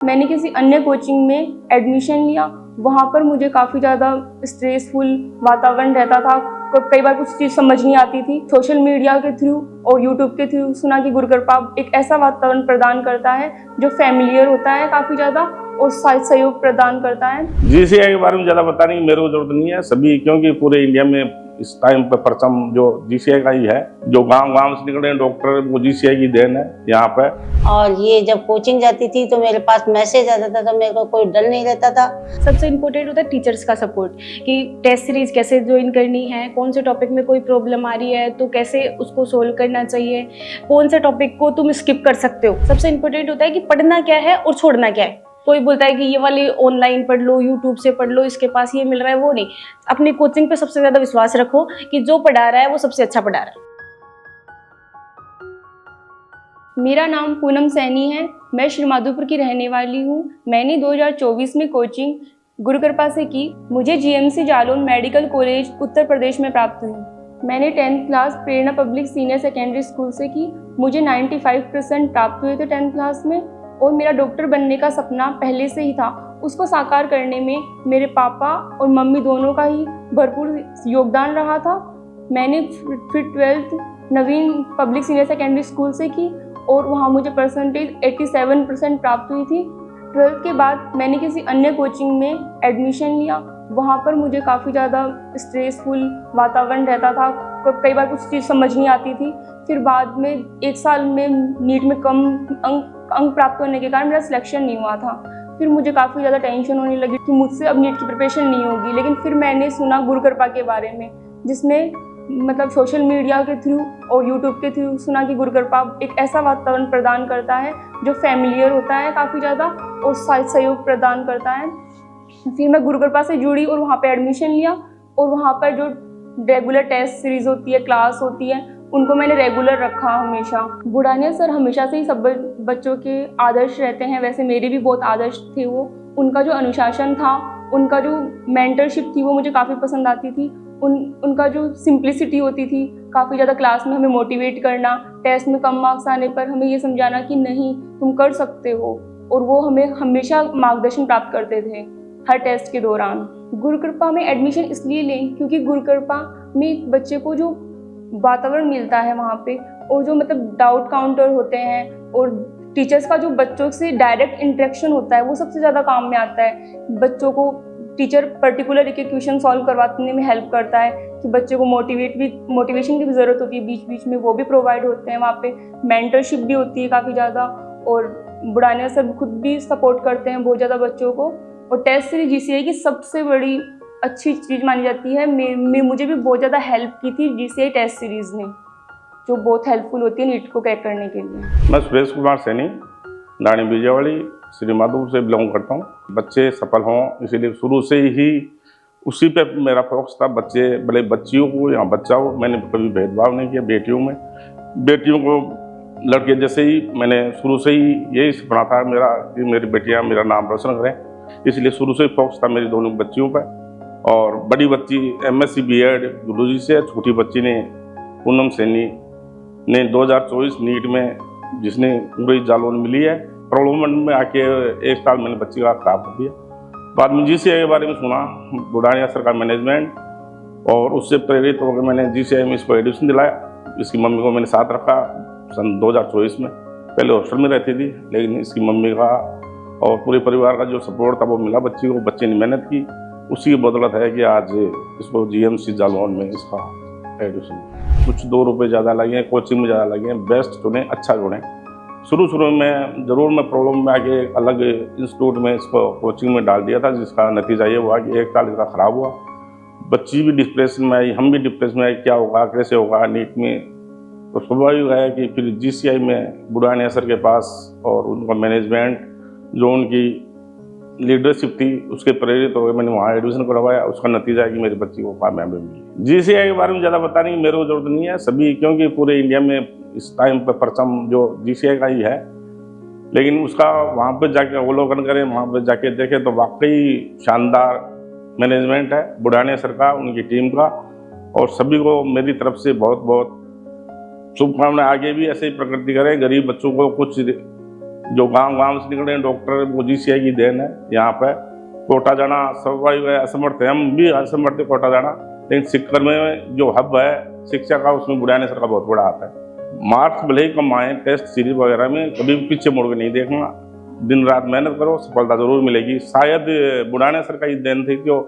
मैंने किसी अन्य कोचिंग में एडमिशन लिया। वहाँ पर मुझे काफ़ी ज़्यादा स्ट्रेसफुल वातावरण रहता था। कई बार कुछ चीज़ समझ नहीं आती थी। सोशल मीडिया के थ्रू और यूट्यूब के थ्रू सुना कि गुरु कृपा एक ऐसा वातावरण प्रदान करता है जो फैमिलियर होता है काफ़ी ज़्यादा और सहयोग प्रदान करता है। जीसीआई के बारे में ज़्यादा बताने की मेरे को जरूरत नहीं है, सभी क्योंकि पूरे इंडिया में इस टाइम पर परचम जो जीसीआई का ही है। जो गांव से निकले डॉक्टर वो जीसीआई की देन है यहाँ पे। और ये जब कोचिंग जाती थी तो मेरे पास मैसेज आता था तो मेरे को कोई डर नहीं रहता था। सबसे इम्पोर्टेंट होता है टीचर्स का सपोर्ट कि टेस्ट सीरीज कैसे ज्वाइन करनी है, कौन से टॉपिक में कोई प्रॉब्लम आ रही है तो कैसे उसको सोल्व करना चाहिए, कौन से टॉपिक को तुम स्किप कर सकते हो। सबसे इम्पोर्टेंट होता है कि पढ़ना क्या है और छोड़ना क्या है। कोई बोलता है कि ये वाली ऑनलाइन पढ़ लो, यूट्यूब से पढ़ लो, इसके पास ये मिल रहा है, वो नहीं। अपनी कोचिंग पे सबसे ज़्यादा विश्वास रखो कि जो पढ़ा रहा है वो सबसे अच्छा पढ़ा रहा है। मेरा नाम पूनम सैनी है। मैं श्री माधोपुर की रहने वाली हूँ। मैंने 2024 में कोचिंग गुरु कृपा से की। मुझे GMC Jalaun medical college Uttar Pradesh में प्राप्त हुई। मैंने 10th क्लास प्रेरणा पब्लिक सीनियर सेकेंडरी स्कूल से की। मुझे 95% प्राप्त हुए थे 10th क्लास में और मेरा डॉक्टर बनने का सपना पहले से ही था। उसको साकार करने में मेरे पापा और मम्मी दोनों का ही भरपूर योगदान रहा था। मैंने फिर 12th नवीन पब्लिक सीनियर सेकेंडरी स्कूल से की और वहाँ मुझे परसेंटेज 87% प्राप्त हुई थी। 12th के बाद मैंने किसी अन्य कोचिंग में एडमिशन लिया। वहाँ पर मुझे काफ़ी ज़्यादा स्ट्रेसफुल वातावरण रहता था। कई बार कुछ चीज़ समझ नहीं आती थी। फिर बाद में 1 साल में नीट में कम अंक प्राप्त होने के कारण मेरा सिलेक्शन नहीं हुआ था। फिर मुझे काफ़ी ज़्यादा टेंशन होने लगी कि मुझसे अब नीट की प्रिपरेशन नहीं होगी। लेकिन फिर मैंने सुना गुरु कृपा के बारे में, जिसमें मतलब सोशल मीडिया के थ्रू और यूट्यूब के थ्रू सुना कि गुरु कृपा एक ऐसा वातावरण प्रदान करता है जो फैमिलियर होता है काफ़ी ज़्यादा और सहयोग प्रदान करता है। फिर मैं गुरु कृपा से जुड़ी और वहाँ पे एडमिशन लिया और वहाँ पर जो रेगुलर टेस्ट सीरीज़ होती है, क्लास होती है, उनको मैंने रेगुलर रखा हमेशा। बुढ़ानिया सर हमेशा से ही सब बच्चों के आदर्श रहते हैं। वैसे मेरे भी बहुत आदर्श थे वो। उनका जो अनुशासन था, उनका जो मेंटरशिप थी वो मुझे काफ़ी पसंद आती थी। उनका जो सिंप्लिसिटी होती थी, काफ़ी ज़्यादा क्लास में हमें मोटिवेट करना, टेस्ट में कम मार्क्स आने पर हमें ये समझाना कि नहीं तुम कर सकते हो, और वो हमें हमेशा मार्गदर्शन प्राप्त करते थे हर टेस्ट के दौरान। गुरु कृपा में एडमिशन इसलिए लें क्योंकि गुरु कृपा में बच्चे को जो वातावरण मिलता है वहाँ पे, और जो मतलब डाउट काउंटर होते हैं और टीचर्स का जो बच्चों से डायरेक्ट इंटरेक्शन होता है वो सबसे ज़्यादा काम में आता है। बच्चों को टीचर पर्टिकुलर एक क्वेश्चन सॉल्व करवाने में हेल्प करता है कि बच्चे को मोटिवेशन की भी ज़रूरत होती है बीच बीच में, वो भी प्रोवाइड होते हैं। वहाँ पे मेंटरशिप भी होती है काफ़ी ज़्यादा, और बुढ़ानिया सर खुद भी सपोर्ट करते हैं बहुत ज़्यादा बच्चों को। और टेस्ट सीरीज जीसीआई की सबसे बड़ी अच्छी चीज़ मानी जाती है। मुझे भी बहुत ज़्यादा हेल्प की थी जीसीआई टेस्ट सीरीज़ ने, जो बहुत हेल्पफुल होती है नीट को क्रैक करने के लिए। मैं सुरेश कुमार सैनी, डाणी विजयवाड़ी, श्री माधोपुर से बिलोंग करता हूँ। बच्चे सफल हों इसीलिए शुरू से ही उसी पे मेरा फोकस था। बच्चे भले बच्चियों को या बच्चा हो, मैंने कभी भेदभाव नहीं किया। बेटियों को लड़के जैसे ही मैंने शुरू से ही यही सपना था मेरा कि मेरी बेटियाँ मेरा नाम रोशन करें, इसलिए शुरू से ही फोकस था मेरी दोनों बच्चियों पर। और बड़ी बच्ची MSc BEd गुरुजी से, छोटी बच्ची ने पूनम सैनी ने 2024 नीट में जिसने पूरी जालौन मिली है, प्रॉब्लम में आके 1 साल मैंने बच्ची का खराब कर दिया। बाद में जीसीआई के बारे में सुना, बुढ़ानिया सर का मैनेजमेंट, और उससे प्रेरित होकर मैंने जीसीआई में इसको एडमिशन दिलाया। इसकी मम्मी को मैंने साथ रखा सन 2024 में। पहले हॉस्टल में रहती थी, लेकिन इसकी मम्मी का और पूरे परिवार का जो सपोर्ट था वो मिला बच्ची को। बच्चे ने मेहनत की, उसी की बदौलत है कि आज इसको जीएमसी जालौन में इसका एडमिशन। कुछ 2 रुपये ज़्यादा लगे, कोचिंग में ज़्यादा लगे, बेस्ट चुने, अच्छा चुने। शुरू में ज़रूर मैं प्रॉब्लम में आके अलग इंस्टीट्यूट में इसको कोचिंग में डाल दिया था, जिसका नतीजा ये हुआ कि 1 साल इसका ख़राब हुआ। बच्ची भी डिप्रेशन में आई, हम भी डिप्रेशन में आए, क्या होगा कैसे होगा नीट में। तो स्वाभाविक है कि फिर जीसीआई में बुढ़ानिया सर के पास और उनका मैनेजमेंट जो उनकी लीडरशिप थी उसके प्रेरित हो गए, मैंने वहाँ एडमिशन करवाया। उसका नतीजा है कि मेरी बच्ची को कामयाबी मिली। जीसीआई के बारे में ज़्यादा बताने की मेरे को जरूरत नहीं है, सभी क्योंकि पूरे इंडिया में इस टाइम पर परचम जो जीसीआई का ही है। लेकिन उसका वहाँ पे जाके अवलोकन करें, वहाँ पे जाके देखें तो वाकई शानदार मैनेजमेंट है बुढ़ानिया सर का, उनकी टीम का। और सभी को मेरी तरफ से बहुत बहुत शुभकामनाएं। आगे भी ऐसे ही प्रगति करें, गरीब बच्चों को कुछ जो गांव से निकले डॉक्टर वो GCI की देन है। यहाँ पे कोटा जाना सब असमर्थ है, हम भी असमर्थ है कोटा जाना, लेकिन सिक्कर में जो हब है शिक्षा का उसमें बुढ़ाने सर का बहुत बड़ा हाथ है। मार्क्स भले ही कम आए टेस्ट सीरीज वगैरह में, कभी भी पीछे मुड़ के नहीं देखना, दिन रात मेहनत करो, सफलता जरूर मिलेगी। शायद बुढ़ाने सर का ही देन थी जो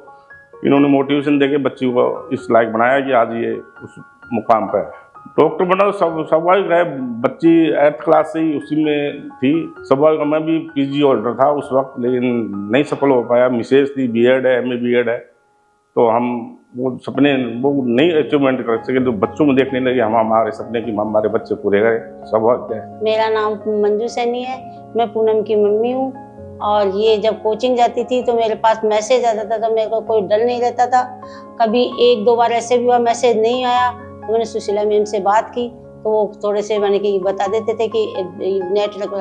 इन्होंने मोटिवेशन देके बच्चियों को इस लायक बनाया कि आज ये उस मुकाम पर है। डॉक्टर बना स्वाभाविक है, बच्ची 8th क्लास से ही उसी में थी। स्वाभाविक मैं भी PG होल्डर था उस वक्त, लेकिन नहीं सफल हो पाया। मिसेज थी B.Ed है, MA B.Ed है, तो हम वो सपने वो नहीं अचीवमेंट कर सके, तो बच्चों में देखने लगे हम हमारे सपने की हमारे बच्चे पूरे करें। स्वाभाविक है। मेरा नाम मंजू सैनी है, मैं पूनम की मम्मी हूँ। और ये जब कोचिंग जाती थी तो मेरे पास मैसेज आता था, तो मेरे को कोई डर नहीं रहता था। कभी 1-2 बार ऐसे भी हुआ मैसेज नहीं आया, तो मैंने सुशीला मैम से बात की, तो वो थोड़े से मैंने कि बता देते थे कि नेटवर्क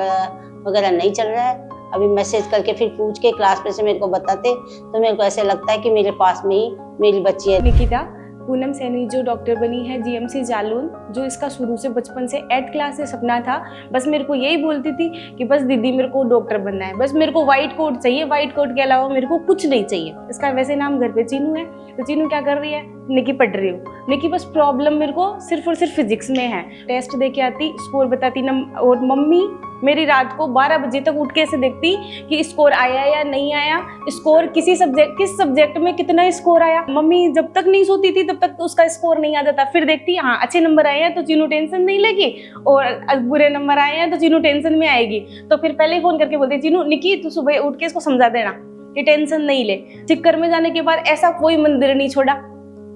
वगैरह नहीं चल रहा है। अभी मैसेज करके फिर पूछ के क्लास में से मेरे को बताते, तो मेरे को ऐसे लगता है कि मेरे पास में ही मेरी बच्ची है। निकिता पूनम सैनी जो डॉक्टर बनी है GMC जालौन, जो इसका शुरू से बचपन से 8th क्लास से सपना था। बस मेरे को यही बोलती थी कि बस दीदी मेरे को डॉक्टर बनना है, बस मेरे को व्हाइट कोट चाहिए, व्हाइट कोट के अलावा मेरे को कुछ नहीं चाहिए। इसका वैसे नाम घर पे चीनू है, तो चीनू क्या कर रही है? निकी पढ़ रही हूँ। निकी बस प्रॉब्लम मेरे को सिर्फ और सिर्फ फिजिक्स में है। टेस्ट दे के आती, स्कोर बताती ना, और मम्मी मेरी रात को 12 बजे तक उठ के ऐसे देखती कि स्कोर आया या नहीं आया, स्कोर किस सब्जेक्ट में कितना स्कोर आया। मम्मी जब तक नहीं सोती थी तब तक तो उसका स्कोर नहीं आ जाता। फिर देखती हाँ अच्छे नंबर आए हैं तो चीनू टेंशन नहीं लेगी, और बुरे नंबर आए हैं तो चीनू टेंशन में आएगी। तो फिर पहले ही फोन करके बोलती चीनू निकी तू सुबह उठ के इसको समझा देना कि टेंशन नहीं ले। सिक्कर में जाने के बाद ऐसा कोई मंदिर नहीं छोड़ा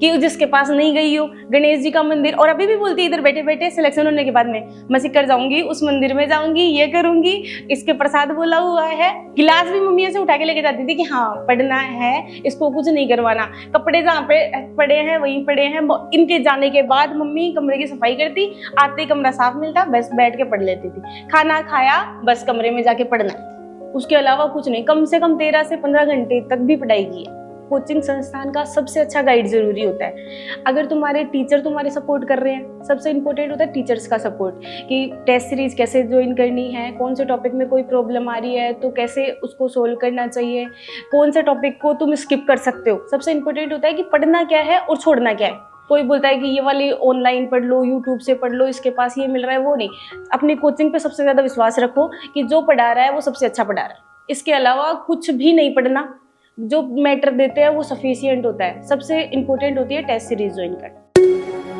कि जिसके पास नहीं गई हो। गणेश जी का मंदिर, और अभी भी बोलती है इधर बैठे बैठे सिलेक्शन होने के बाद में मैं सिक्कर जाऊंगी, उस मंदिर में जाऊंगी, ये करूंगी, इसके प्रसाद बोला हुआ है। गिलास भी मम्मी ऐसे उठा के लेके जाती थी कि हाँ पढ़ना है, इसको कुछ नहीं करवाना। कपड़े जहाँ पे पड़े हैं वहीं पड़े हैं। इनके जाने के बाद मम्मी कमरे की सफाई करती, आते ही कमरा साफ मिलता, बस बैठ के पढ़ लेती थी। खाना खाया, बस कमरे में जाके पढ़ना, उसके अलावा कुछ नहीं। कम से कम 13 से 15 घंटे तक भी पढ़ाई की है। कोचिंग संस्थान का सबसे अच्छा गाइड जरूरी होता है। अगर तुम्हारे टीचर तुम्हारे सपोर्ट कर रहे हैं, सबसे इंपॉर्टेंट होता है टीचर्स का सपोर्ट, कि टेस्ट सीरीज कैसे ज्वाइन करनी है, कौन से टॉपिक में कोई प्रॉब्लम आ रही है तो कैसे उसको सोल्व करना चाहिए, कौन से टॉपिक को तुम स्किप कर सकते हो। सबसे इंपॉर्टेंट होता है कि पढ़ना क्या है और छोड़ना क्या है। कोई बोलता है कि ये वाली ऑनलाइन पढ़ लो, यूट्यूब से पढ़ लो, इसके पास ये मिल रहा है, वो नहीं। अपनी कोचिंग पे सबसे ज़्यादा विश्वास रखो कि जो पढ़ा रहा है वो सबसे अच्छा पढ़ा रहा है। इसके अलावा कुछ भी नहीं पढ़ना, जो मैटर देते हैं वो सफिशिएंट होता है। सबसे इंपॉर्टेंट होती है टेस्ट सीरीज ज्वाइन करना।